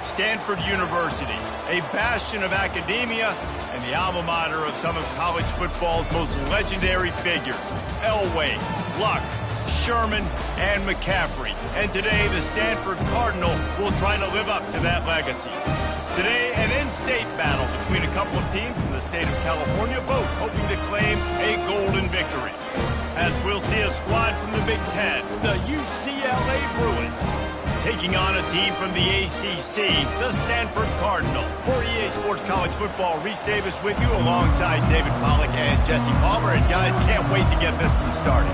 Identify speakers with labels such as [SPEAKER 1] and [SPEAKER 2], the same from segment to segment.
[SPEAKER 1] Stanford University, a bastion of academia and the alma mater of some of college football's most legendary figures, Elway, Luck, Sherman, and McCaffrey. And today, the Stanford Cardinal will try to live up to that legacy. Today, an in-state battle between a couple of teams from the state of California, both hoping to claim a golden victory. As we'll see a squad from the Big Ten, the UCLA Bruins, taking on a team from the ACC, the Stanford Cardinal. For EA Sports College Football, Reese Davis with you alongside David Pollack and Jesse Palmer. And guys, can't wait to get this one started.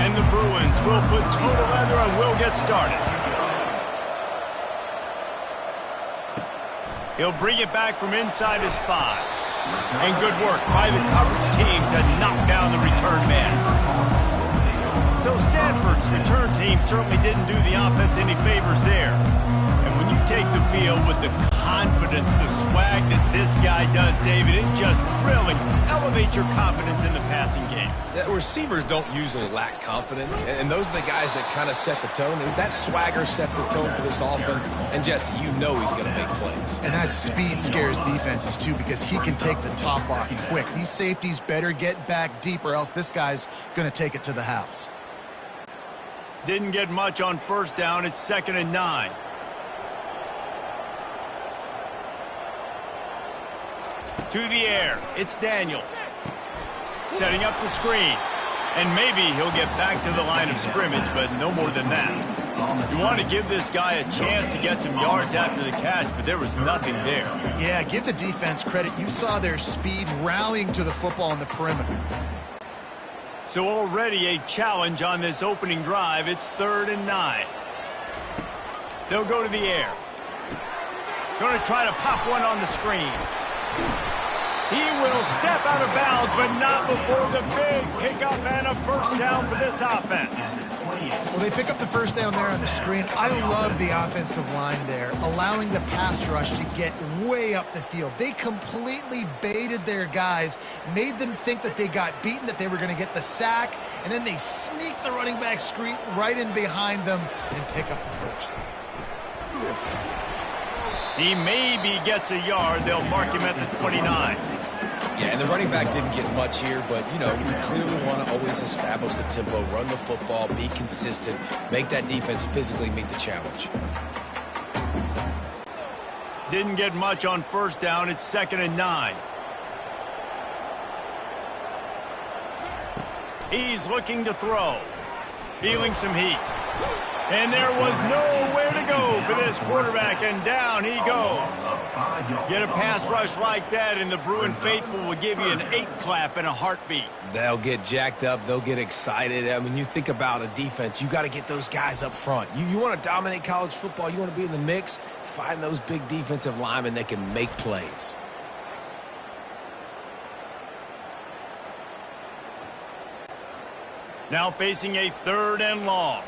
[SPEAKER 1] And the Bruins will put toe to leather and will get started. He'll bring it back from inside his 5. And good work by the coverage team to knock down the return man. So Stanford's return team certainly didn't do the offense any favors there. And when you take the field with the confidence, the swag that this guy does, David, it just really elevates your confidence in the passing game.
[SPEAKER 2] The receivers don't usually lack confidence, and those are the guys that kind of set the tone. And that swagger sets the tone for this offense. And Jesse, you know he's going to make plays.
[SPEAKER 3] And that speed scares defenses too, because he can take the top off quick. These safeties better get back deep, or else this guy's going to take it to the house.
[SPEAKER 1] Didn't get much on first down. It's 2nd and 9. To the air. It's Daniels. Setting up the screen. And maybe he'll get back to the line of scrimmage, but no more than that. You want to give this guy a chance to get some yards after the catch, but there was nothing there.
[SPEAKER 3] Yeah, give the defense credit. You saw their speed rallying to the football on the perimeter.
[SPEAKER 1] So already a challenge on this opening drive. It's 3rd and 9. They'll go to the air. Going to try to pop one on the screen. He will step out of bounds, but not before the big pickup and a first down for this offense.
[SPEAKER 3] Well, they pick up the first down there on the screen. I love the offensive line there, allowing the pass rush to get way up the field. They completely baited their guys, made them think that they got beaten, that they were going to get the sack, and then they sneak the running back screen right in behind them and pick up the first.
[SPEAKER 1] He maybe gets a yard. They'll mark him at the 29.
[SPEAKER 2] Yeah, and the running back didn't get much here, but, you know, you clearly want to always establish the tempo, run the football, be consistent, make that defense physically meet the challenge.
[SPEAKER 1] Didn't get much on first down. It's 2nd and 9. He's looking to throw. Feeling some heat. And there was nowhere to go for this quarterback, and down he goes. Get a pass rush like that, and the Bruin faithful will give you an 8 clap and a heartbeat.
[SPEAKER 2] They'll get jacked up. They'll get excited. I mean, you think about a defense, you got to get those guys up front. You want to dominate college football. You want to be in the mix. Find those big defensive linemen that can make plays.
[SPEAKER 1] Now facing a 3rd and long.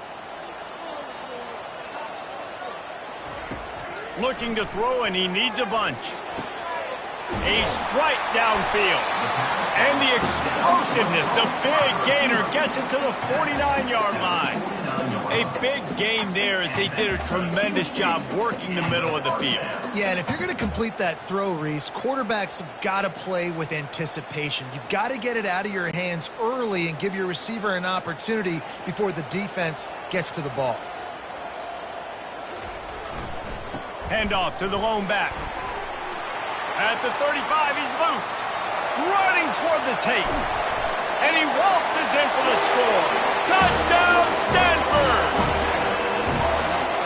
[SPEAKER 1] Looking to throw, and he needs a bunch. A strike downfield. And the explosiveness, the big gainer gets it to the 49-yard line. A big gain there as they did a tremendous job working the middle of the field.
[SPEAKER 3] Yeah, and if you're going to complete that throw, Reese, quarterbacks have got to play with anticipation. You've got to get it out of your hands early and give your receiver an opportunity before the defense gets to the ball.
[SPEAKER 1] Handoff to the lone back. At the 35, he's loose. Running toward the tape. And he waltzes in for the score. Touchdown, Stanford!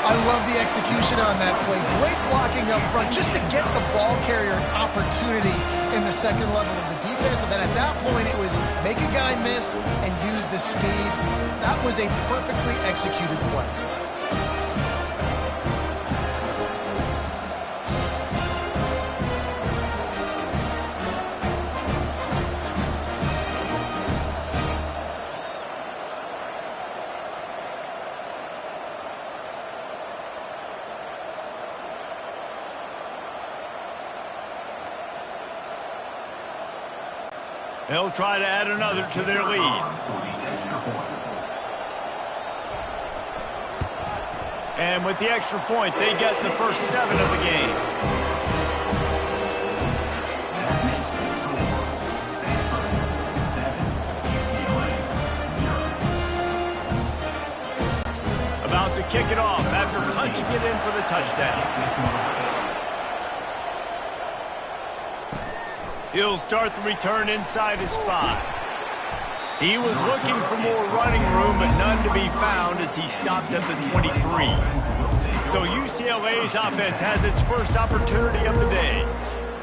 [SPEAKER 3] I love the execution on that play. Great blocking up front just to get the ball carrier an opportunity in the second level of the defense. And then at that point, it was make a guy miss and use the speed. That was a perfectly executed play.
[SPEAKER 1] They'll try to add another to their lead. And with the extra point, they get the first 7 of the game. About to kick it off after punching it in for the touchdown. He'll start the return inside his 5. He was looking for more running room, but none to be found as he stopped at the 23. So UCLA's offense has its first opportunity of the day.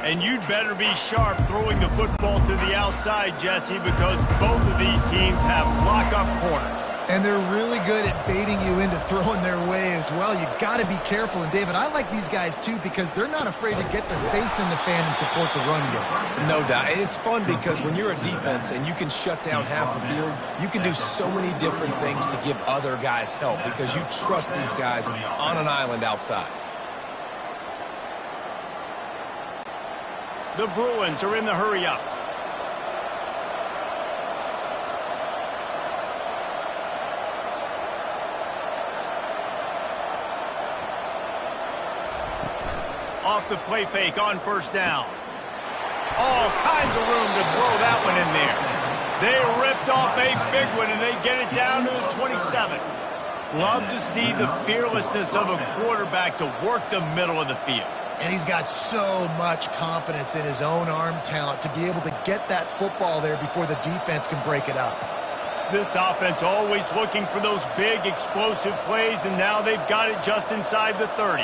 [SPEAKER 1] And you'd better be sharp throwing the football to the outside, Jesse, because both of these teams have lock-up corners.
[SPEAKER 3] And they're really good at baiting you into throwing their way as well. You've got to be careful. And, David, I like these guys, too, because they're not afraid to get their face in the fan and support the run game.
[SPEAKER 2] No doubt. It's fun because when you're a defense and you can shut down half the field, you can do so many different things to give other guys help because you trust these guys on an island outside.
[SPEAKER 1] The Bruins are in the hurry-up. Off the play fake on first down. All kinds of room to throw that one in there. They ripped off a big one, and they get it down to the 27. Love to see the fearlessness of a quarterback to work the middle of the field.
[SPEAKER 3] And he's got so much confidence in his own arm talent to be able to get that football there before the defense can break it up.
[SPEAKER 1] This offense always looking for those big, explosive plays, and now they've got it just inside the 30.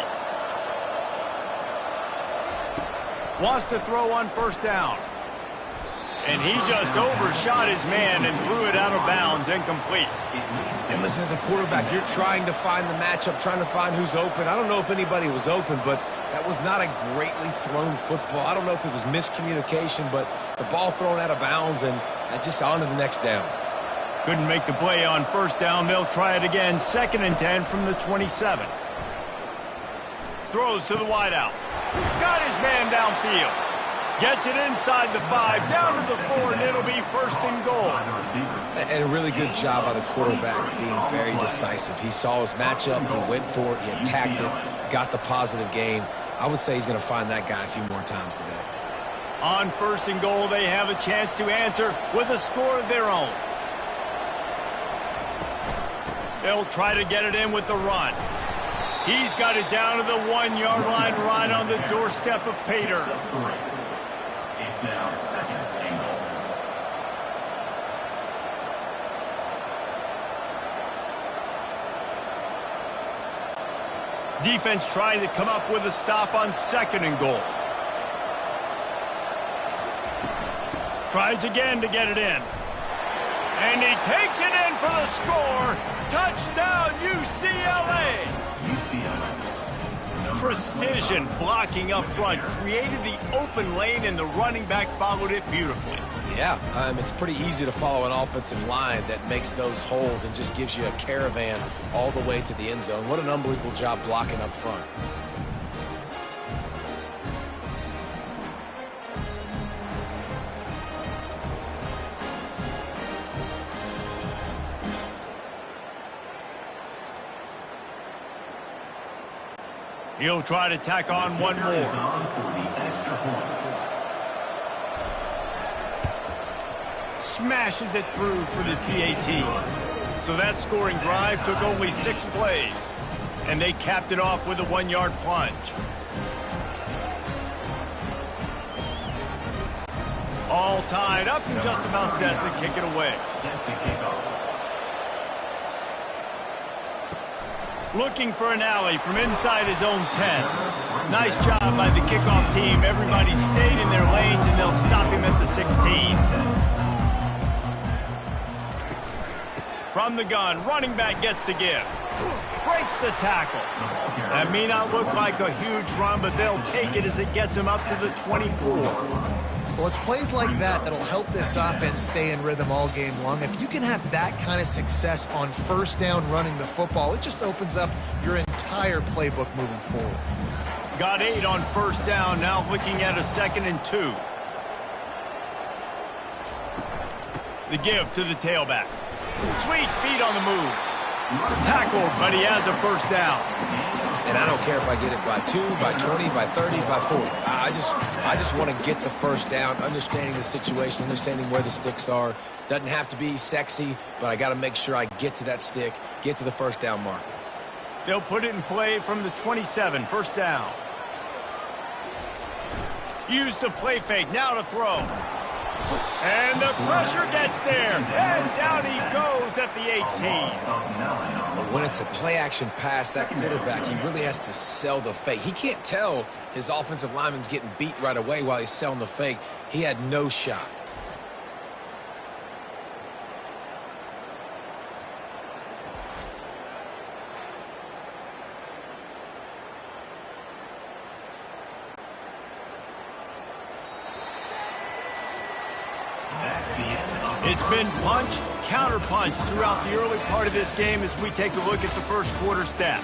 [SPEAKER 1] Wants to throw on first down. And he just overshot his man and threw it out of bounds, incomplete.
[SPEAKER 2] And listen, as a quarterback, you're trying to find the matchup, trying to find who's open. I don't know if anybody was open, but that was not a greatly thrown football. I don't know if it was miscommunication, but the ball thrown out of bounds and just on to the next down.
[SPEAKER 1] Couldn't make the play on first down. They'll try it again. 2nd and 10 from the 27. Throws to the wideout. Got his man downfield. Gets it inside the 5, down to the 4, and it'll be 1st and goal.
[SPEAKER 2] And a really good job by the quarterback being very decisive. He saw his matchup, he went for it, he attacked it, got the positive gain. I would say he's going to find that guy a few more times today.
[SPEAKER 1] On 1st and goal, they have a chance to answer with a score of their own. They'll try to get it in with the run. He's got it down to the 1-yard line right on the doorstep of Pater.
[SPEAKER 4] It's now 2nd and goal.
[SPEAKER 1] Defense trying to come up with a stop on 2nd and goal. Tries again to get it in. And he takes it in for the score. Touchdown, UCLA. Precision blocking up front created the open lane, and the running back followed it beautifully.
[SPEAKER 2] Yeah, it's pretty easy to follow an offensive line that makes those holes and just gives you a caravan all the way to the end zone. What an unbelievable job blocking up front.
[SPEAKER 1] He'll try to tack on one more. Smashes it through for the PAT. So that scoring drive took only 6 plays. And they capped it off with a 1-yard plunge. All tied up and just about set to kick it away.
[SPEAKER 4] Set to kick off.
[SPEAKER 1] Looking for an alley from inside his own 10. Nice job by the kickoff team. Everybody stayed in their lanes, and they'll stop him at the 16. From the gun, running back gets to give. Breaks the tackle. That may not look like a huge run, but they'll take it as it gets him up to the 24.
[SPEAKER 3] Well, it's plays like that that'll help this offense stay in rhythm all game long. If you can have that kind of success on first down running the football, it just opens up your entire playbook moving forward.
[SPEAKER 1] Got 8 on first down, now looking at a 2nd and 2. The give to the tailback. Sweet feet on the move. Tackled, but he has a first down.
[SPEAKER 2] And I don't care if I get it by 2, by 20, by 30, by 40. I just want to get the first down, understanding the situation, understanding where the sticks are. Doesn't have to be sexy, but I got to make sure I get to that stick, get to the first down marker.
[SPEAKER 1] They'll put it in play from the 27, first down. Use the play fake, now to throw. And the pressure gets there, and down he goes at the 18.
[SPEAKER 2] But when it's a play-action pass, that quarterback, he really has to sell the fake. He can't tell his offensive lineman's getting beat right away while he's selling the fake. He had no shot.
[SPEAKER 1] It's been punch, counter punch throughout the early part of this game as we take a look at the first quarter stats.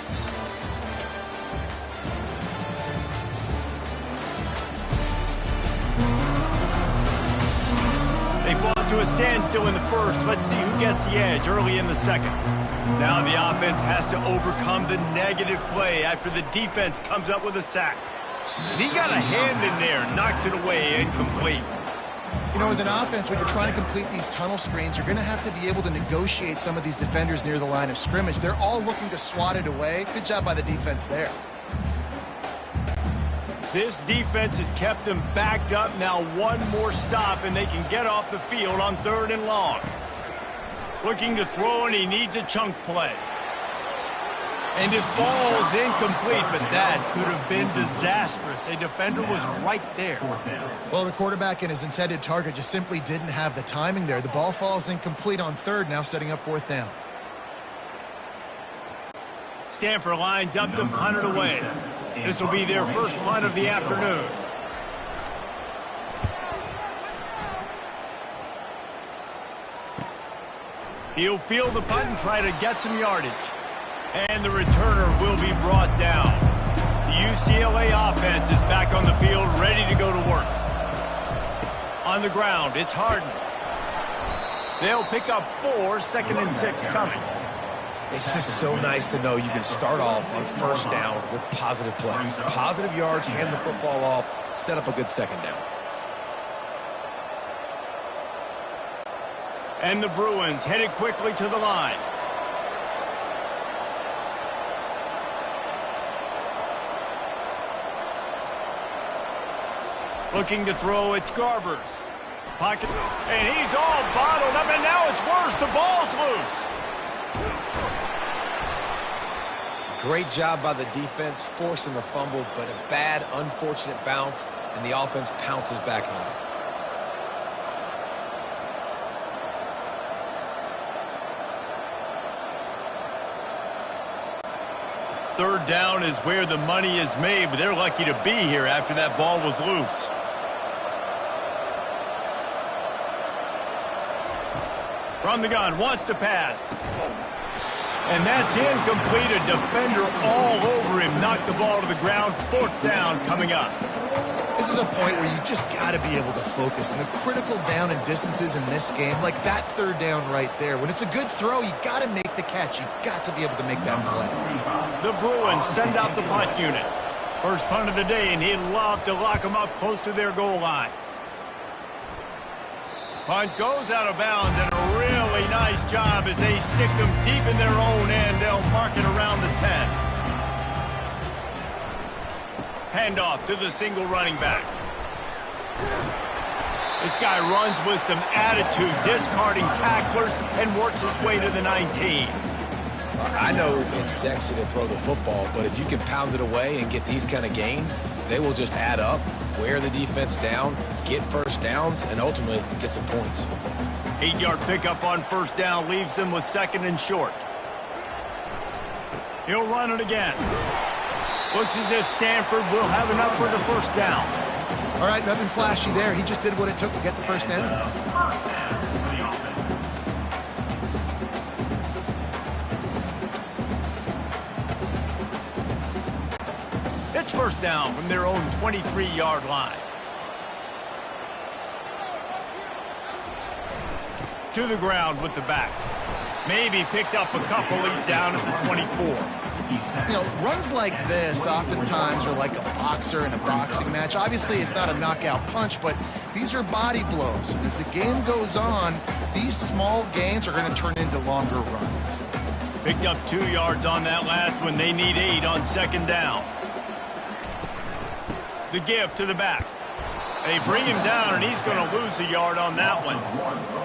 [SPEAKER 1] They fought to a standstill in the first. Let's see who gets the edge early in the second. Now the offense has to overcome the negative play after the defense comes up with a sack. And he got a hand in there, knocks it away, incomplete.
[SPEAKER 3] You know, as an offense, when you're trying to complete these tunnel screens, you're going to have to be able to negotiate some of these defenders near the line of scrimmage. They're all looking to swat it away. Good job by the defense there.
[SPEAKER 1] This defense has kept them backed up. Now one more stop, and they can get off the field on 3rd and long. Looking to throw, and he needs a chunk play. And it falls incomplete, but that could have been disastrous. A defender was right there.
[SPEAKER 3] Well, the quarterback and his intended target just simply didn't have the timing there. The ball falls incomplete on 3rd, now setting up 4th down.
[SPEAKER 1] Stanford lines up to punt it away. This will be their first punt of the afternoon. He'll field the punt and try to get some yardage. And the returner will be brought down. The UCLA offense is back on the field, ready to go to work. On the ground, it's Harden. They'll pick up 4, 2nd and 6 coming.
[SPEAKER 2] It's just so nice to know you can start off on first down with positive plays. Positive yards, hand the football off, set up a good second down.
[SPEAKER 1] And the Bruins headed quickly to the line. Looking to throw, it's Garvers. Pocket, and he's all bottled up, and now it's worse. The ball's loose.
[SPEAKER 2] Great job by the defense, forcing the fumble, but a bad, unfortunate bounce, and the offense pounces back on it.
[SPEAKER 1] Third down is where the money is made, but they're lucky to be here after that ball was loose. From the gun, wants to pass. And that's incomplete. A defender all over him. Knocked the ball to the ground. 4th down coming up.
[SPEAKER 3] This is a point where you just got to be able to focus. And the critical down and distances in this game, like that 3rd down right there. When it's a good throw, you got to make the catch. You got to be able to make that play.
[SPEAKER 1] The Bruins send out the punt unit. First punt of the day, and he'd love to lock them up close to their goal line. Punt goes out of bounds, and a really nice job as they stick them deep in their own end. They'll mark it around the 10. Handoff to the single running back. This guy runs with some attitude, discarding tacklers, and works his way to the 19.
[SPEAKER 2] I know it's sexy to throw the football, but if you can pound it away and get these kind of gains, they will just add up, wear the defense down, get first downs, and ultimately get some points.
[SPEAKER 1] 8-yard pickup on first down leaves them with 2nd and short. He'll run it again. Looks as if Stanford will have enough for the first down.
[SPEAKER 3] All right, nothing flashy there. He just did what it took to get the first down.
[SPEAKER 1] It's first down from their own 23-yard line. To the ground with the back. Maybe picked up a couple. He's down at the 24.
[SPEAKER 3] You know, runs like this oftentimes are like a boxer in a boxing match. Obviously, it's not a knockout punch, but these are body blows. As the game goes on, these small gains are going to turn into longer runs.
[SPEAKER 1] Picked up 2 yards on that last one. They need 8 on second down. The give to the back. They bring him down, and he's going to lose a yard on that one.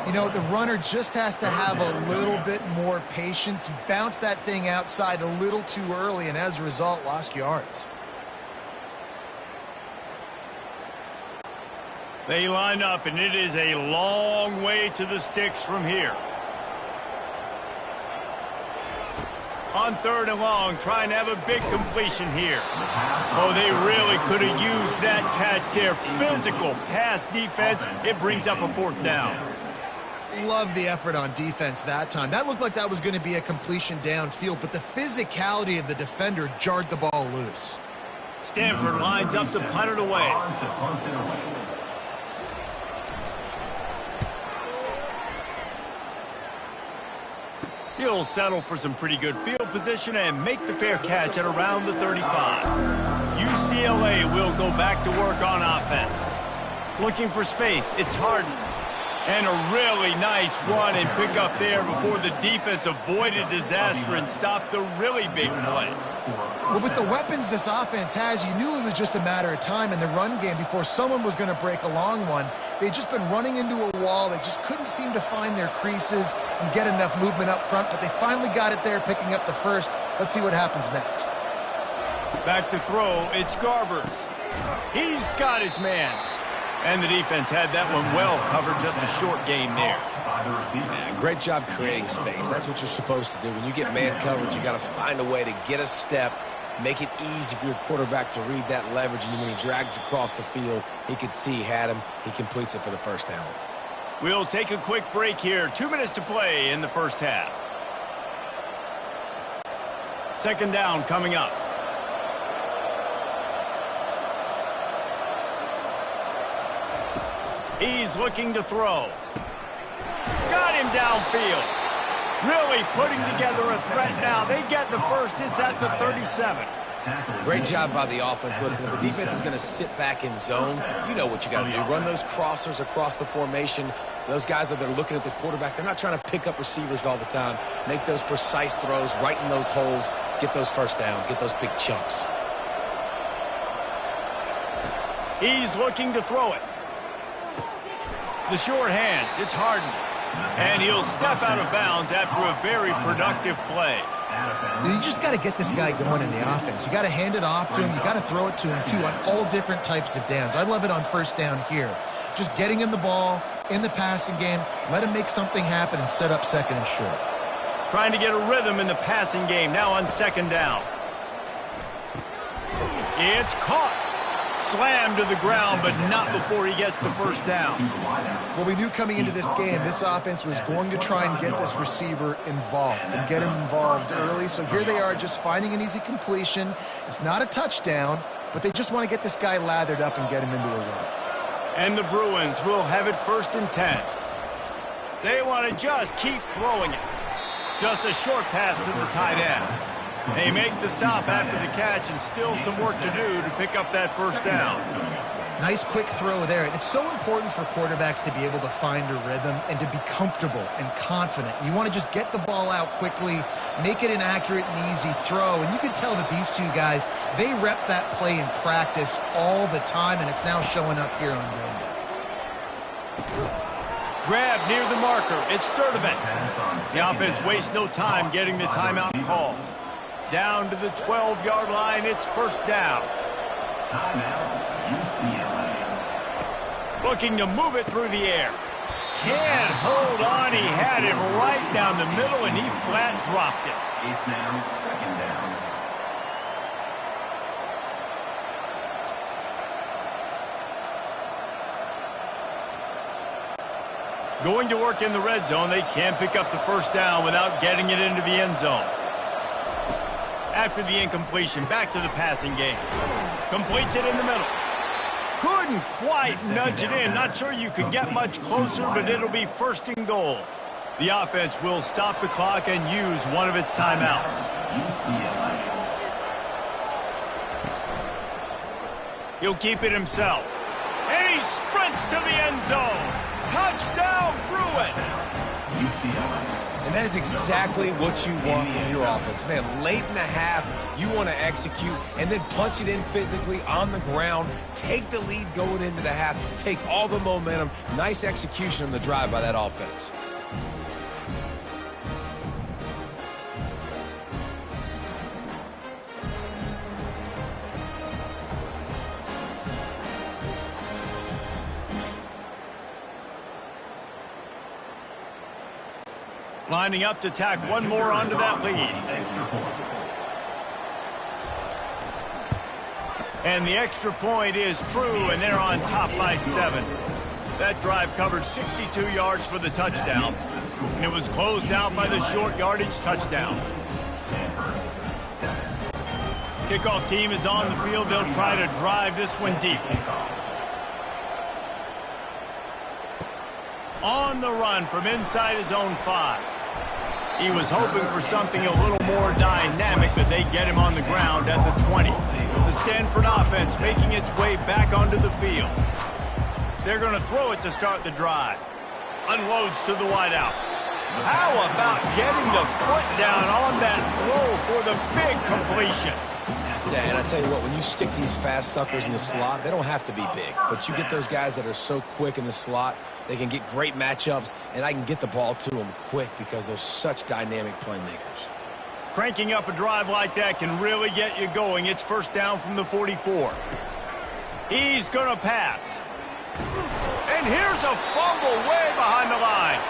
[SPEAKER 3] You know, the runner just has to have a little bit more patience. He bounced that thing outside a little too early, and as a result, lost yards.
[SPEAKER 1] They line up, and it is a long way to the sticks from here. On 3rd and long, trying to have a big completion here. Oh, they really could have used that catch there. Physical pass defense. It brings up a 4th down.
[SPEAKER 3] Love the effort on defense that time. That looked like that was going to be a completion downfield, but the physicality of the defender jarred the ball loose.
[SPEAKER 1] Stanford lines up to punt it away. He'll settle for some pretty good field position and make the fair catch at around the 35. UCLA will go back to work on offense. Looking for space, it's Harden. And a really nice run and pick up there before the defense avoided disaster and stopped the really big play.
[SPEAKER 3] Well, with the weapons this offense has, you knew it was just a matter of time in the run game before someone was going to break a long one. They'd just been running into a wall. They just couldn't seem to find their creases and get enough movement up front, but they finally got it there, picking up the first. Let's see what happens next.
[SPEAKER 1] Back to throw, it's Garbers. He's got his man. And the defense had that one well covered, just a short game there.
[SPEAKER 2] Yeah, great job creating space. That's what you're supposed to do. When you get man coverage, you got to find a way to get a step, make it easy for your quarterback to read that leverage, and when he drags across the field, he could see he had him. He completes it for the first down.
[SPEAKER 1] We'll take a quick break here. 2 minutes to play in the first half. Second down coming up. He's looking to throw. Got him downfield. Really putting together a threat now. They get the first. It's at the 37.
[SPEAKER 2] Great job by the offense. Listen, if the defense is going to sit back in zone, you know what you got to do. Run those crossers across the formation. Those guys that are looking at the quarterback, they're not trying to pick up receivers all the time. Make those precise throws, right in those holes, get those first downs, get those big chunks.
[SPEAKER 1] He's looking to throw it. The short hands, it's Harden. And he'll step out of bounds after a very productive play.
[SPEAKER 3] You just got to get this guy going in the offense. You got to hand it off to him. You got to throw it to him, too, on all different types of downs. I love it on first down here. Just getting him the ball in the passing game, let him make something happen and set up second and short.
[SPEAKER 1] Trying to get a rhythm in the passing game, now on second down. It's caught. Slammed to the ground, but not before he gets the first down.
[SPEAKER 3] Well, we knew coming into this game, this offense was going to try and get this receiver involved and get him involved early. So here they are just finding an easy completion. It's not a touchdown, but they just want to get this guy lathered up and get him into a run.
[SPEAKER 1] And the Bruins will have it 1st and 10. They want to just keep throwing it. Just a short pass to the tight end. They make the stop after the catch, and still some work to do to pick up that first down.
[SPEAKER 3] Nice quick throw there. And it's so important for quarterbacks to be able to find a rhythm and to be comfortable and confident. You want to just get the ball out quickly, make it an accurate and easy throw. And you can tell that these two guys, they rep that play in practice all the time, and it's now showing up here on game day.
[SPEAKER 1] Grab near the marker. It's Sturdivant. The offense wastes no time getting the timeout call. Down to the 12-yard line, it's first down.
[SPEAKER 4] Timeout, UCLA.
[SPEAKER 1] Looking to move it through the air. Can't hold on. He had him right down the middle, and he flat dropped it.
[SPEAKER 4] It's now second down.
[SPEAKER 1] Going to work in the red zone. They can't pick up the first down without getting it into the end zone. After the incompletion, back to the passing game. Completes it in the middle. Couldn't quite nudge it in. Not sure you could get much closer, but it'll be 1st and goal. The offense will stop the clock and use one of its timeouts.
[SPEAKER 4] UCLA.
[SPEAKER 1] He'll keep it himself. And he sprints to the end zone. Touchdown, Bruins!
[SPEAKER 4] UCLA.
[SPEAKER 2] And that is exactly what you want from your offense. Man, late in the half, you want to execute and then punch it in physically on the ground. Take the lead going into the half. Take all the momentum. Nice execution on the drive by that offense.
[SPEAKER 1] Lining up to tack one more onto that lead.
[SPEAKER 4] Extra point.
[SPEAKER 1] And the extra point is true, and they're on top by 7. That drive covered 62 yards for the touchdown, and it was closed out by the short yardage touchdown.
[SPEAKER 4] Stanford, 7.
[SPEAKER 1] Kickoff team is on the field. They'll try to drive this one deep.
[SPEAKER 4] Kickoff.
[SPEAKER 1] On the run from inside his own 5. He was hoping for something a little more dynamic, but they get him on the ground at the 20. The Stanford offense making its way back onto the field. They're going to throw it to start the drive. Unloads to the wideout. How about getting the foot down on that throw for the big completion?
[SPEAKER 2] Yeah, and I tell you what, when you stick these fast suckers in the slot, they don't have to be big. But you get those guys that are so quick in the slot, they can get great matchups, and I can get the ball to them quick because they're such dynamic playmakers.
[SPEAKER 1] Cranking up a drive like that can really get you going. It's first down from the 44. He's going to pass. And here's a fumble way behind the line.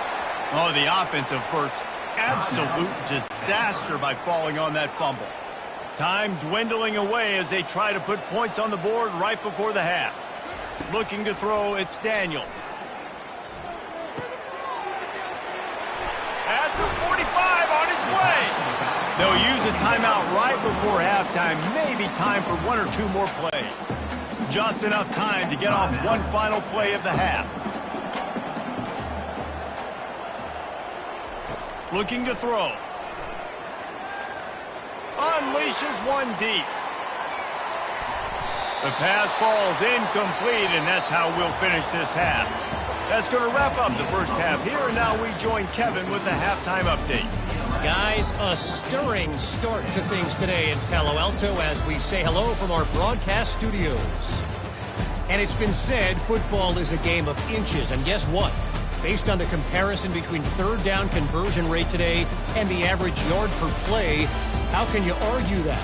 [SPEAKER 1] Oh, the offense averts absolute disaster by falling on that fumble. Time dwindling away as they try to put points on the board right before the half. Looking to throw, it's Daniels. At the 45, on his way. They'll use a timeout right before halftime. Maybe time for one or two more plays. Just enough time to get off one final play of the half. Looking to throw. Unleashes one deep. The pass falls incomplete, and that's how we'll finish this half. That's going to wrap up the first half here, and now we join Kevin with the halftime update.
[SPEAKER 5] Guys, a stirring start to things today in Palo Alto as we say hello from our broadcast studios. And it's been said football is a game of inches, and guess what? Based on the comparison between third down conversion rate today and the average yard per play, how can you argue that?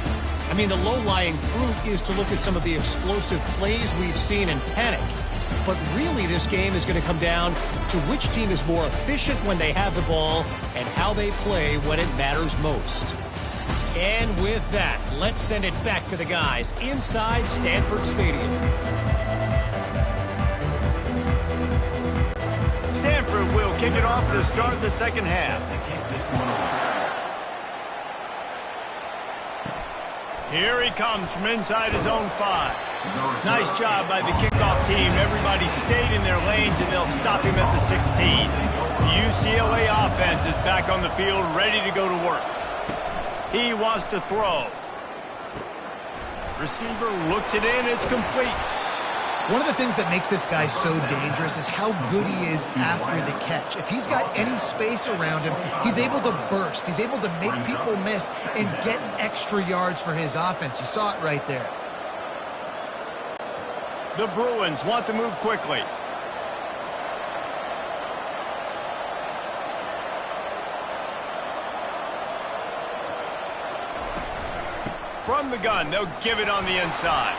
[SPEAKER 5] I mean, the low-lying fruit is to look at some of the explosive plays we've seen in panic. But really, this game is going to come down to which team is more efficient when they have the ball and how they play when it matters most. And with that, let's send it back to the guys inside Stanford Stadium.
[SPEAKER 1] Stanford will kick it off to start the second half. Here he comes from inside his own 5. Nice job by the kickoff team. Everybody stayed in their lanes, and they'll stop him at the 16. The UCLA offense is back on the field, ready to go to work. He wants to throw. Receiver looks it in. It's complete.
[SPEAKER 3] One of the things that makes this guy so dangerous is how good he is after the catch. If he's got any space around him, he's able to burst. He's able to make people miss and get extra yards for his offense. You saw it right there.
[SPEAKER 1] The Bruins want to move quickly. From the gun, they'll give it on the inside.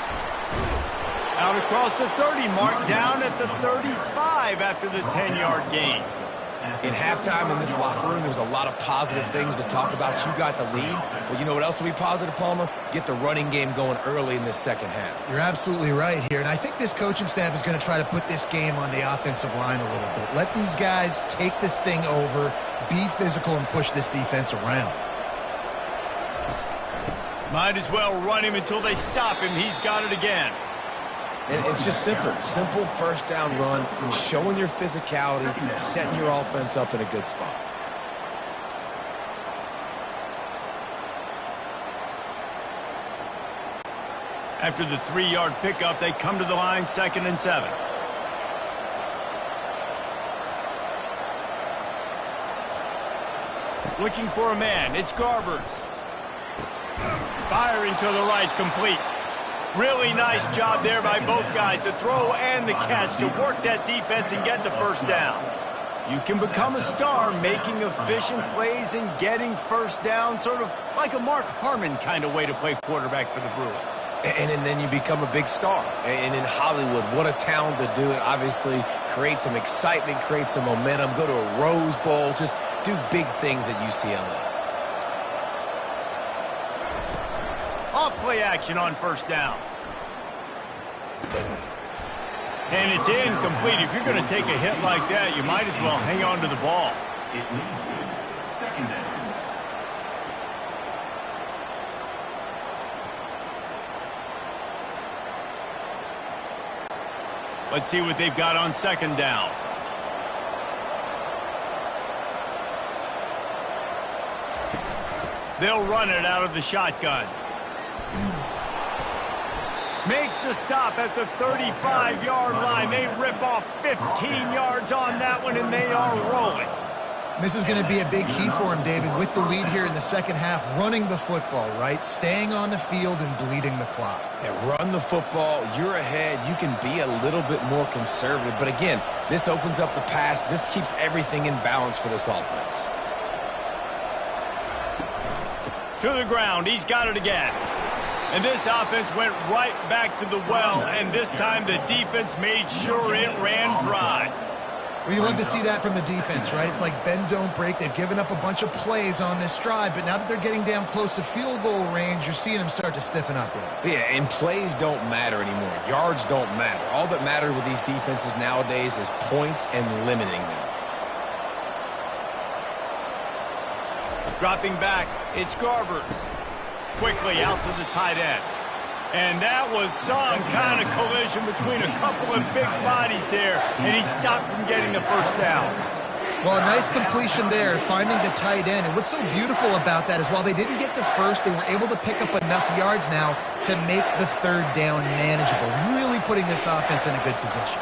[SPEAKER 1] Out across the 30 mark, down at the 35 after the 10-yard gain.
[SPEAKER 2] In halftime in this locker room, there was a lot of positive things to talk about. You got the lead. Well, you know what else will be positive, Palmer? Get the running game going early in this second half.
[SPEAKER 3] You're absolutely right here. And I think this coaching staff is going to try to put this game on the offensive line a little bit. Let these guys take this thing over, be physical, and push this defense around.
[SPEAKER 1] Might as well run him until they stop him. He's got it again.
[SPEAKER 2] And it's just simple first down run, showing your physicality, setting your offense up in a good spot.
[SPEAKER 1] After the 3-yard pickup, they come to the line 2nd and 7. Looking for a man. It's Garbers. Firing to the right, complete. Really nice job there by both guys to throw and the catch to work that defense and get the first down. You can become a star making efficient plays and getting first down, sort of like a Mark Harmon kind of way to play quarterback for the Bruins.
[SPEAKER 2] And then you become a big star. And in Hollywood, what a town to do it. Obviously, create some excitement, create some momentum, go to a Rose Bowl, just do big things at UCLA.
[SPEAKER 1] Off-play action on first down. And it's incomplete. If you're going to take a hit like that, you might as well hang on to the ball.
[SPEAKER 4] It leads to 2nd down.
[SPEAKER 1] Let's see what they've got on 2nd down. They'll run it out of the shotgun. Makes the stop at the 35-yard line. They rip off 15 yards on that one, and they are rolling.
[SPEAKER 3] This is going to be a big key for him, David, with the lead here in the second half, running the football, right? Staying on the field and bleeding the clock.
[SPEAKER 2] Yeah, run the football. You're ahead. You can be a little bit more conservative. But again, this opens up the pass. This keeps everything in balance for this offense.
[SPEAKER 1] To the ground. He's got it again. And this offense went right back to the well, and this time the defense made sure it ran dry.
[SPEAKER 3] Well, you love to see that from the defense, right? It's like bend, don't break. They've given up a bunch of plays on this drive, but now that they're getting down close to field goal range, you're seeing them start to stiffen up there.
[SPEAKER 2] Yeah, and plays don't matter anymore. Yards don't matter. All that matters with these defenses nowadays is points and limiting them.
[SPEAKER 1] Dropping back, it's Garbers. Quickly out to the tight end. And that was some kind of collision between a couple of big bodies there, and he stopped from getting the first down.
[SPEAKER 3] Well, a nice completion there, finding the tight end. And what's so beautiful about that is while they didn't get the first, they were able to pick up enough yards now to make the 3rd down manageable, really putting this offense in a good position.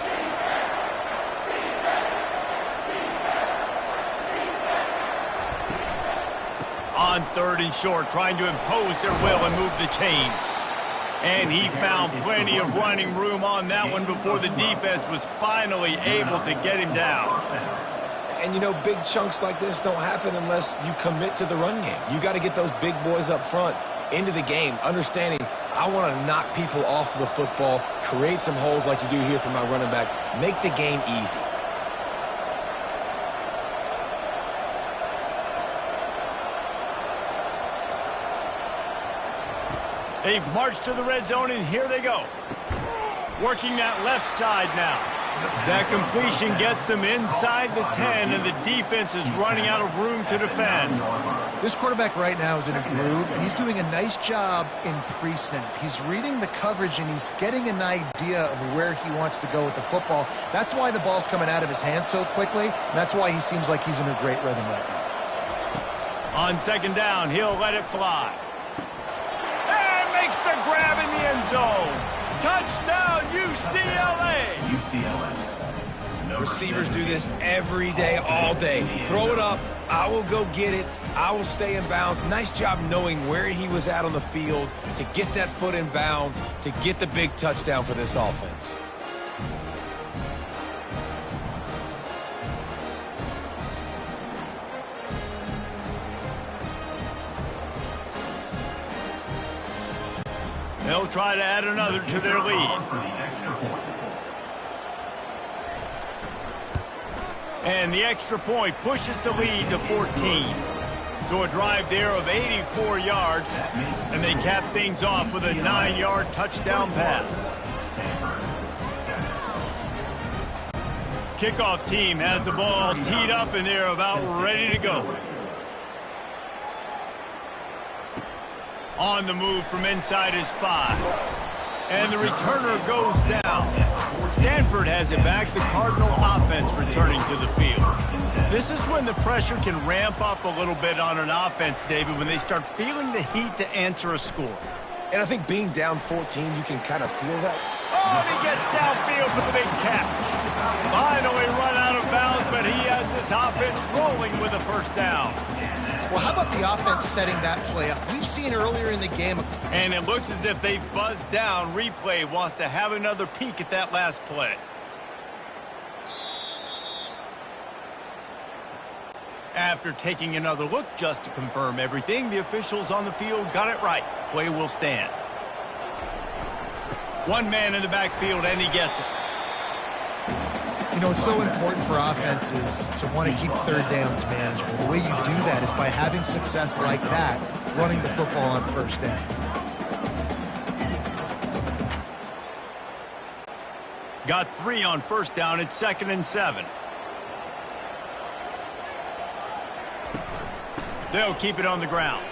[SPEAKER 1] On 3rd and short, trying to impose their will and move the chains. And he found plenty of running room on that one before the defense was finally able to get him down.
[SPEAKER 2] And, you know, big chunks like this don't happen unless you commit to the run game. You got to get those big boys up front into the game, understanding I want to knock people off the football, create some holes like you do here for my running back, make the game easy.
[SPEAKER 1] They've marched to the red zone, and here they go. Working that left side now. That completion gets them inside the 10, and the defense is running out of room to defend.
[SPEAKER 3] This quarterback right now is in a groove, and he's doing a nice job in pre-snap. He's reading the coverage, and he's getting an idea of where he wants to go with the football. That's why the ball's coming out of his hands so quickly, and that's why he seems like he's in a great rhythm right now.
[SPEAKER 1] On 2nd down, he'll let it fly. Makes the grab in the end zone. Touchdown, UCLA.
[SPEAKER 4] UCLA.
[SPEAKER 2] Receivers do this every day, all day. Throw it up. I will go get it. I will stay in bounds. Nice job knowing where he was at on the field to get that foot in bounds, to get the big touchdown for this offense.
[SPEAKER 1] They'll try to add another to their lead. And the extra point pushes the lead to 14. So a drive there of 84 yards, and they cap things off with a 9-yard touchdown pass. Kickoff team has the ball teed up, and they're about ready to go. On the move from inside his 5. And the returner goes down. Stanford has it back. The Cardinal offense returning to the field. This is when the pressure can ramp up a little bit on an offense, David, when they start feeling the heat to answer a score.
[SPEAKER 2] And I think being down 14, you can kind of feel that.
[SPEAKER 1] Oh, and he gets downfield for the big catch. Finally run out of bounds, but he has this offense rolling with a first down.
[SPEAKER 3] Well, how about the offense setting that play up? We've seen earlier in the game.
[SPEAKER 1] And it looks as if they've buzzed down. Replay wants to have another peek at that last play. After taking another look just to confirm everything, the officials on the field got it right. The play will stand. One man in the backfield, and he gets it.
[SPEAKER 3] You know, it's so important for offenses to want to keep third downs manageable. The way you do that is by having success like that, running the football on first down.
[SPEAKER 1] Got 3 on first down. It's 2nd and 7. They'll keep it on the ground.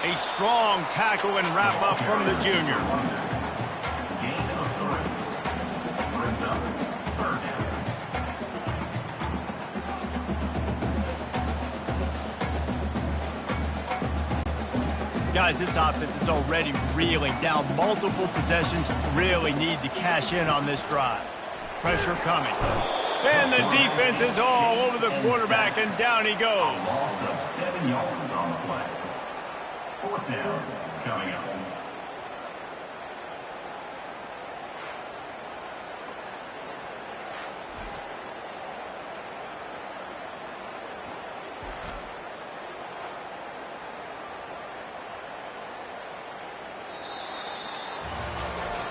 [SPEAKER 1] A strong tackle and wrap up from the junior.
[SPEAKER 4] Gain of 3. Brings up 3rd down.
[SPEAKER 1] Guys, this offense is already reeling down multiple possessions. Really need to cash in on this drive. Pressure coming. And the defense is all over the quarterback, and down he goes.
[SPEAKER 4] Loss of 7 yards on the play. 4th down coming up.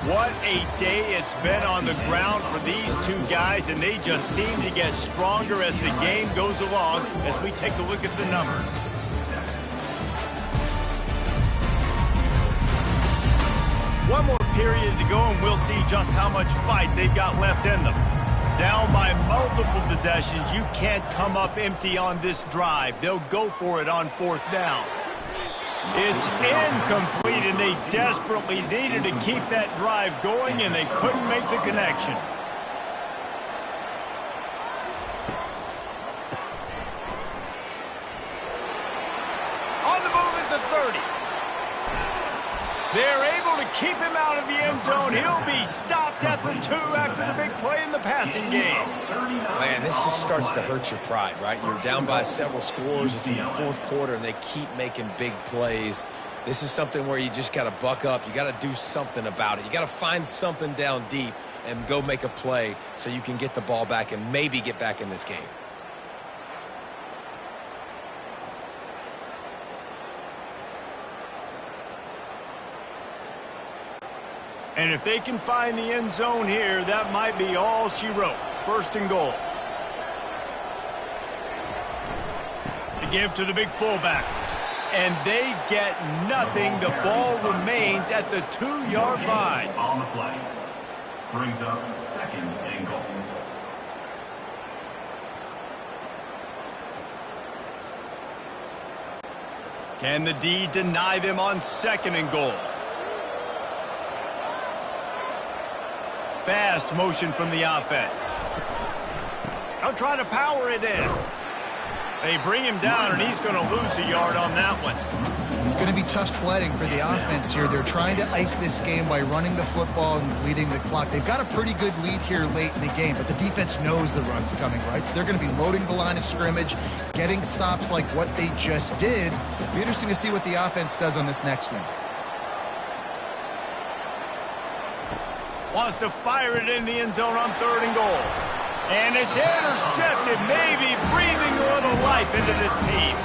[SPEAKER 1] What a day it's been on the ground for these two guys, and they just seem to get stronger as the game goes along as we take a look at the numbers. One more period to go, and we'll see just how much fight they've got left in them. Down by multiple possessions, you can't come up empty on this drive. They'll go for it on 4th down. It's incomplete, and they desperately needed to keep that drive going, and they couldn't make the connection. On the move at the 30. They're able to keep him out of the end zone. He'll be stopped at the 2 after the big play in the passing game.
[SPEAKER 2] Man, this just starts to hurt your pride, right? You're down by several scores. It's in the 4th quarter, and they keep making big plays. This is something where you just got to buck up. You got to do something about it. You got to find something down deep and go make a play so you can get the ball back and maybe get back in this game.
[SPEAKER 1] And if they can find the end zone here, that might be all she wrote. 1st and goal. To give to the big fullback. And they get nothing. The ball remains at the 2-yard line.
[SPEAKER 4] On the play. Brings up 2nd and goal.
[SPEAKER 1] Can the D deny them on 2nd and goal? Fast motion from the offense. They'll try to power it in. They bring him down, and he's going to lose a yard on that one.
[SPEAKER 3] It's going to be tough sledding for the offense here. They're trying to ice this game by running the football and bleeding the clock. They've got a pretty good lead here late in the game, but the defense knows the run's coming, right? So they're going to be loading the line of scrimmage, getting stops like what they just did. It'll be interesting to see what the offense does on this next one.
[SPEAKER 1] Wants to fire it in the end zone on 3rd and goal. And it's intercepted, maybe breathing a little life into this team.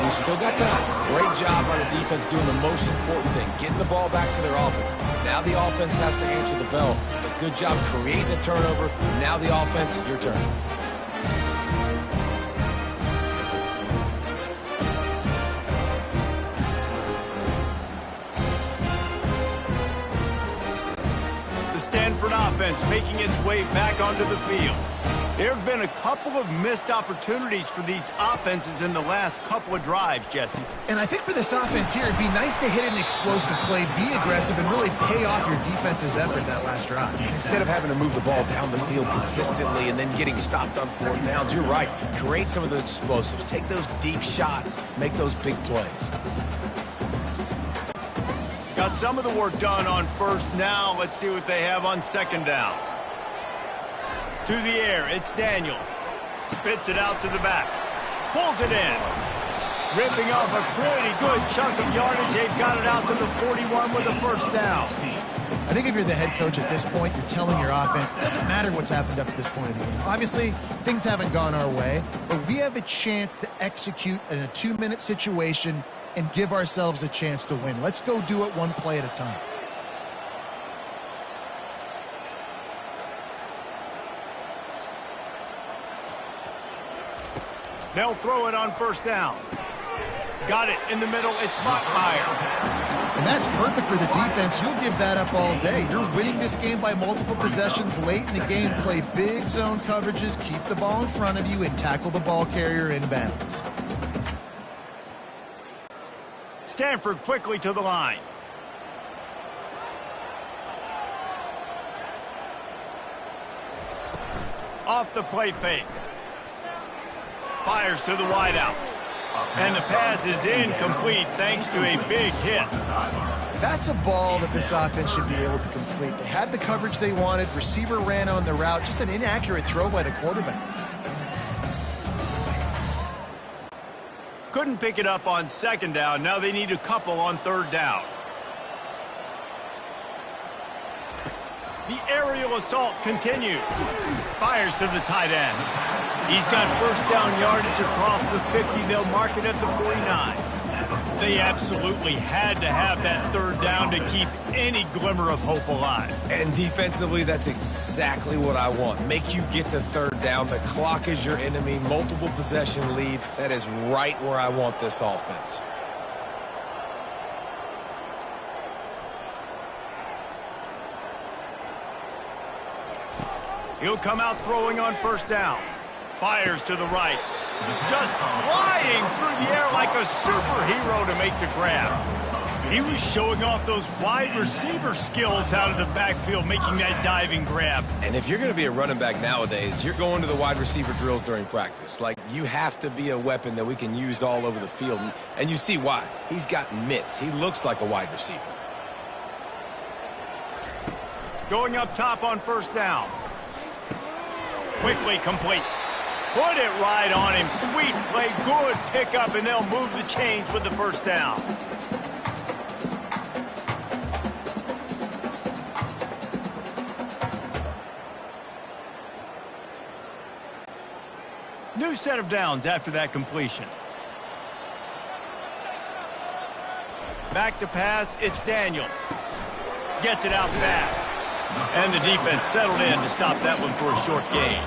[SPEAKER 2] We still got time. Great job by the defense doing the most important thing, getting the ball back to their offense. Now the offense has to answer the bell. But good job creating the turnover. Now the offense, your turn.
[SPEAKER 1] Stanford offense making its way back onto the field. There have been a couple of missed opportunities for these offenses in the last couple of drives, Jesse.
[SPEAKER 3] And I think for this offense here, it'd be nice to hit an explosive play, be aggressive, and really pay off your defense's effort that last drive.
[SPEAKER 2] Instead of having to move the ball down the field consistently and then getting stopped on 4th downs, you're right. Create some of those explosives. Take those deep shots. Make those big plays.
[SPEAKER 1] Got some of the work done on first. Now let's see what they have on second down. To the air, it's Daniels. Spits it out to the back. Pulls it in. Ripping off a pretty good chunk of yardage. They've got it out to the 41 with a first down.
[SPEAKER 3] I think if you're the head coach at this point, you're telling your offense, it doesn't matter what's happened up at this point of the game. Obviously, things haven't gone our way, but we have a chance to execute in a 2-minute situation and give ourselves a chance to win. Let's go do it one play at a time.
[SPEAKER 1] They'll throw it on first down. Got it in the middle. It's Mockmeyer.
[SPEAKER 3] And that's perfect for the defense. You'll give that up all day. You're winning this game by multiple possessions late in the game. Play big zone coverages, keep the ball in front of you, and tackle the ball carrier in bounds.
[SPEAKER 1] Stanford quickly to the line. Off the play fake. Fires to the wideout. And the pass is incomplete thanks to a big hit.
[SPEAKER 3] That's a ball that this offense should be able to complete. They had the coverage they wanted. Receiver ran on the route. Just an inaccurate throw by the quarterback.
[SPEAKER 1] Couldn't pick it up on second down. Now they need a couple on third down. The aerial assault continues. Fires to the tight end. He's got first down yardage across the 50. They'll mark it at the 49. They absolutely had to have that third down to keep any glimmer of hope alive.
[SPEAKER 2] And defensively, that's exactly what I want. Make you get the third down. The clock is your enemy. Multiple possession lead. That is right where I want this offense.
[SPEAKER 1] He'll come out throwing on first down. Fires to the right. Just flying through the air like a superhero to make the grab. He was showing off those wide receiver skills out of the backfield, making that diving grab.
[SPEAKER 2] And if you're going to be a running back nowadays, you're going to the wide receiver drills during practice. Like, you have to be a weapon that we can use all over the field. And you see why. He's got mitts. He looks like a wide receiver.
[SPEAKER 1] Going up top on first down. Quickly complete. Put it right on him. Sweet play. Good pickup, and they'll move the chains with the first down. New set of downs after that completion. Back to pass. It's Daniels. Gets it out fast. And the defense settled in to stop that one for a short gain.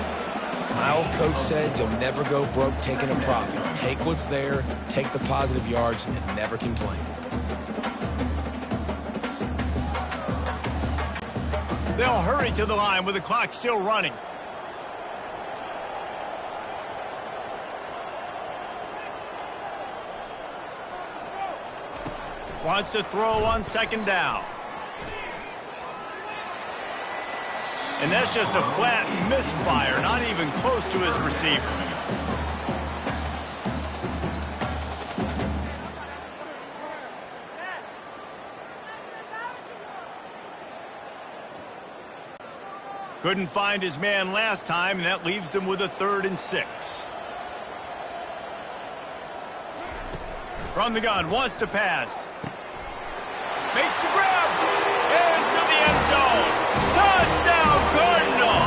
[SPEAKER 2] My old coach said you'll never go broke taking a profit. Take what's there, take the positive yards, and never complain.
[SPEAKER 1] They'll hurry to the line with the clock still running. Wants to throw on second down. And that's just a flat misfire, not even close to his receiver. Couldn't find his man last time, and that leaves him with a 3rd and 6. From the gun, wants to pass. Makes the grab. Into the end zone. Touchdown, Cardinal!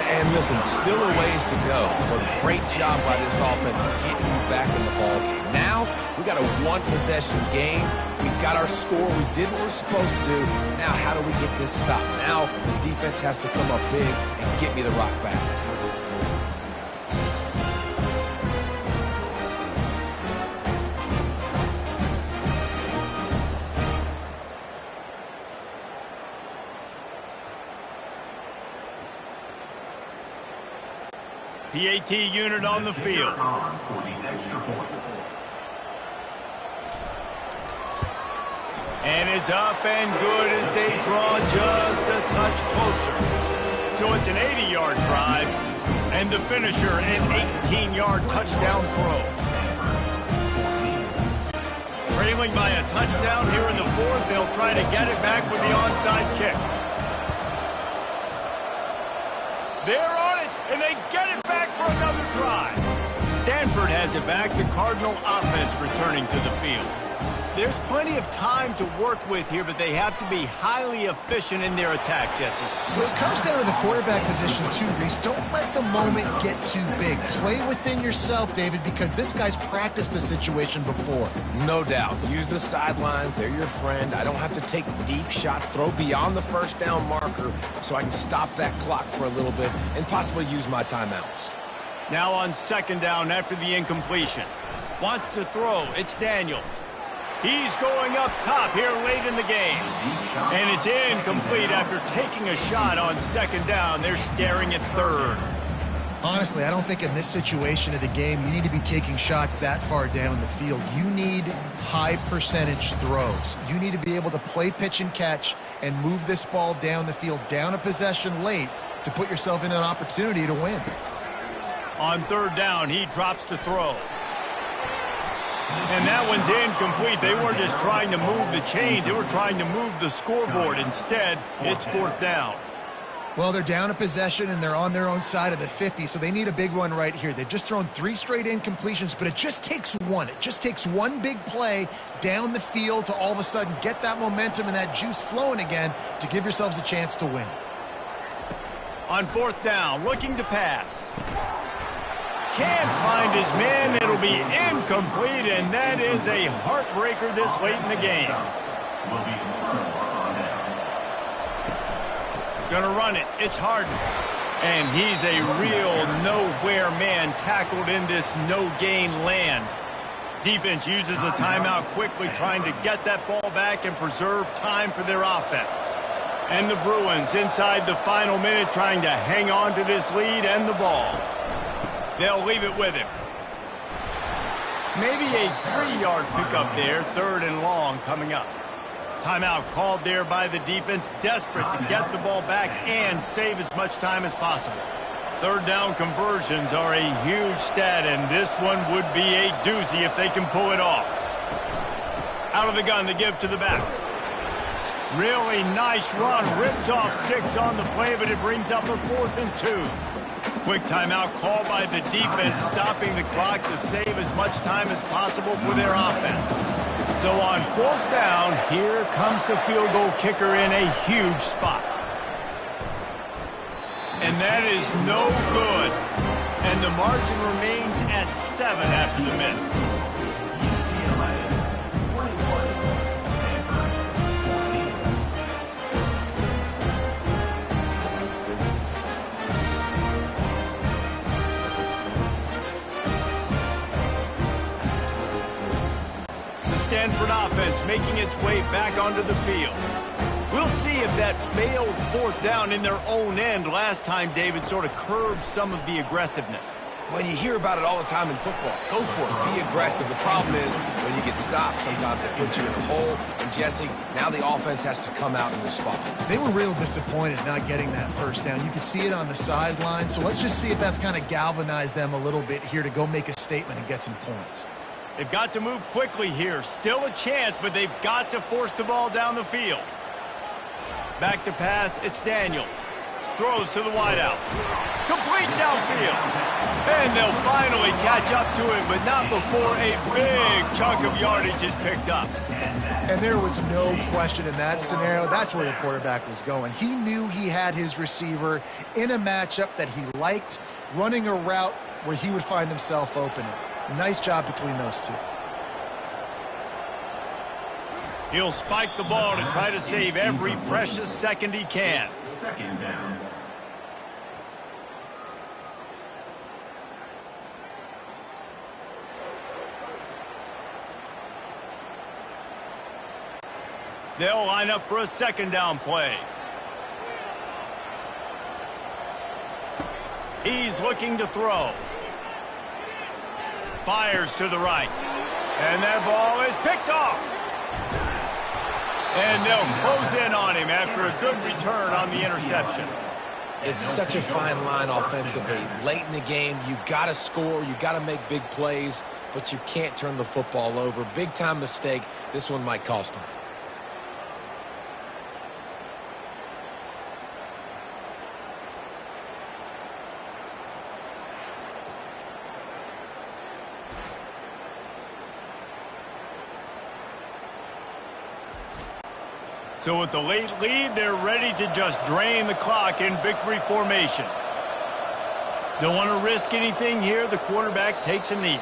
[SPEAKER 2] And listen, still a ways to go, but great job by this offense getting you back in the ballgame. Now, we got a one-possession game. We got our score. We did what we're supposed to do. Now, how do we get this stopped? Now, the defense has to come up big and get me the rock back.
[SPEAKER 1] PAT unit on the field. And it's up and good as they draw just a touch closer. So it's an 80-yard drive, and the finisher an 18-yard touchdown throw. Trailing trailing by a touchdown here in the fourth. They'll try to get it back with the onside kick. They're on it, and they get it back for another drive. Stanford has it back. The Cardinal offense returning to the field. There's plenty of time to work with here, but they have to be highly efficient in their attack, Jesse.
[SPEAKER 3] So it comes down to the quarterback position too, Reese. Don't let the moment get too big. Play within yourself, David, because this guy's practiced the situation before.
[SPEAKER 2] No doubt. Use the sidelines. They're your friend. I don't have to take deep shots, throw beyond the first down marker so I can stop that clock for a little bit and possibly use my timeouts.
[SPEAKER 1] Now on second down after the incompletion. Wants to throw. It's Daniels. He's going up top here late in the game. And it's incomplete after taking a shot on second down. They're staring at third.
[SPEAKER 3] Honestly, I don't think in this situation of the game you need to be taking shots that far down the field. You need high percentage throws. You need to be able to play pitch and catch and move this ball down the field, down a possession late to put yourself in an opportunity to win.
[SPEAKER 1] On third down, he drops to throw. And that one's incomplete. They weren't just trying to move the chains. They were trying to move the scoreboard. Instead, it's fourth down.
[SPEAKER 3] Well, they're down a possession, and they're on their own side of the 50, so they need a big one right here. They've just thrown 3 straight incompletions, but it just takes one. It just takes one big play down the field to all of a sudden get that momentum and that juice flowing again to give yourselves a chance to win.
[SPEAKER 1] On fourth down, looking to pass. Can't find his man. It'll be incomplete, and that is a heartbreaker this late in the game. Gonna run it. It's Harden. And he's a real nowhere man tackled in this no-gain land. Defense uses a timeout quickly, trying to get that ball back and preserve time for their offense. And the Bruins inside the final minute trying to hang on to this lead and the ball. They'll leave it with him. Maybe a 3-yard pickup there, third and long coming up. Timeout called there by the defense, desperate to get the ball back and save as much time as possible. Third down conversions are a huge stat, and this one would be a doozy if they can pull it off. Out of the gun to give to the back. Really nice run, rips off 6 on the play, but it brings up a 4th and 2. Quick timeout called by the defense, stopping the clock to save as much time as possible for their offense. So on fourth down, here comes the field goal kicker in a huge spot. And that is no good. And the margin remains at 7 after the miss. Stanford offense making its way back onto the field. We'll see if that failed fourth down in their own end last time, David, sort of curbed some of the aggressiveness.
[SPEAKER 2] Well, you hear about it all the time in football. Go for it. Be aggressive. The problem is when you get stopped, sometimes it puts you in a hole. And, Jesse, now the offense has to come out and respond.
[SPEAKER 3] They were real disappointed not getting that first down. You could see it on the sideline. So let's just see if that's kind of galvanized them a little bit here to go make a statement and get some points.
[SPEAKER 1] They've got to move quickly here. Still a chance, but they've got to force the ball down the field. Back to pass, it's Daniels. Throws to the wideout. Complete downfield. And they'll finally catch up to him, but not before a big chunk of yardage is picked up.
[SPEAKER 3] And there was no question in that scenario. That's where the quarterback was going. He knew he had his receiver in a matchup that he liked, running a route where he would find himself open. Nice job between those two.
[SPEAKER 1] He'll spike the ball to try to save every precious second he can.
[SPEAKER 4] Second down.
[SPEAKER 1] They'll line up for a second down play. He's looking to throw. Fires to the right. And that ball is picked off. And they'll close in on him after a good return on the interception.
[SPEAKER 2] It's such a fine line offensively. Late in the game, you got to score, you got to make big plays. but you can't turn the football over. Big-time mistake. This one might cost him.
[SPEAKER 1] So with the late lead, they're ready to just drain the clock in victory formation. Don't want to risk anything here. The quarterback takes a knee.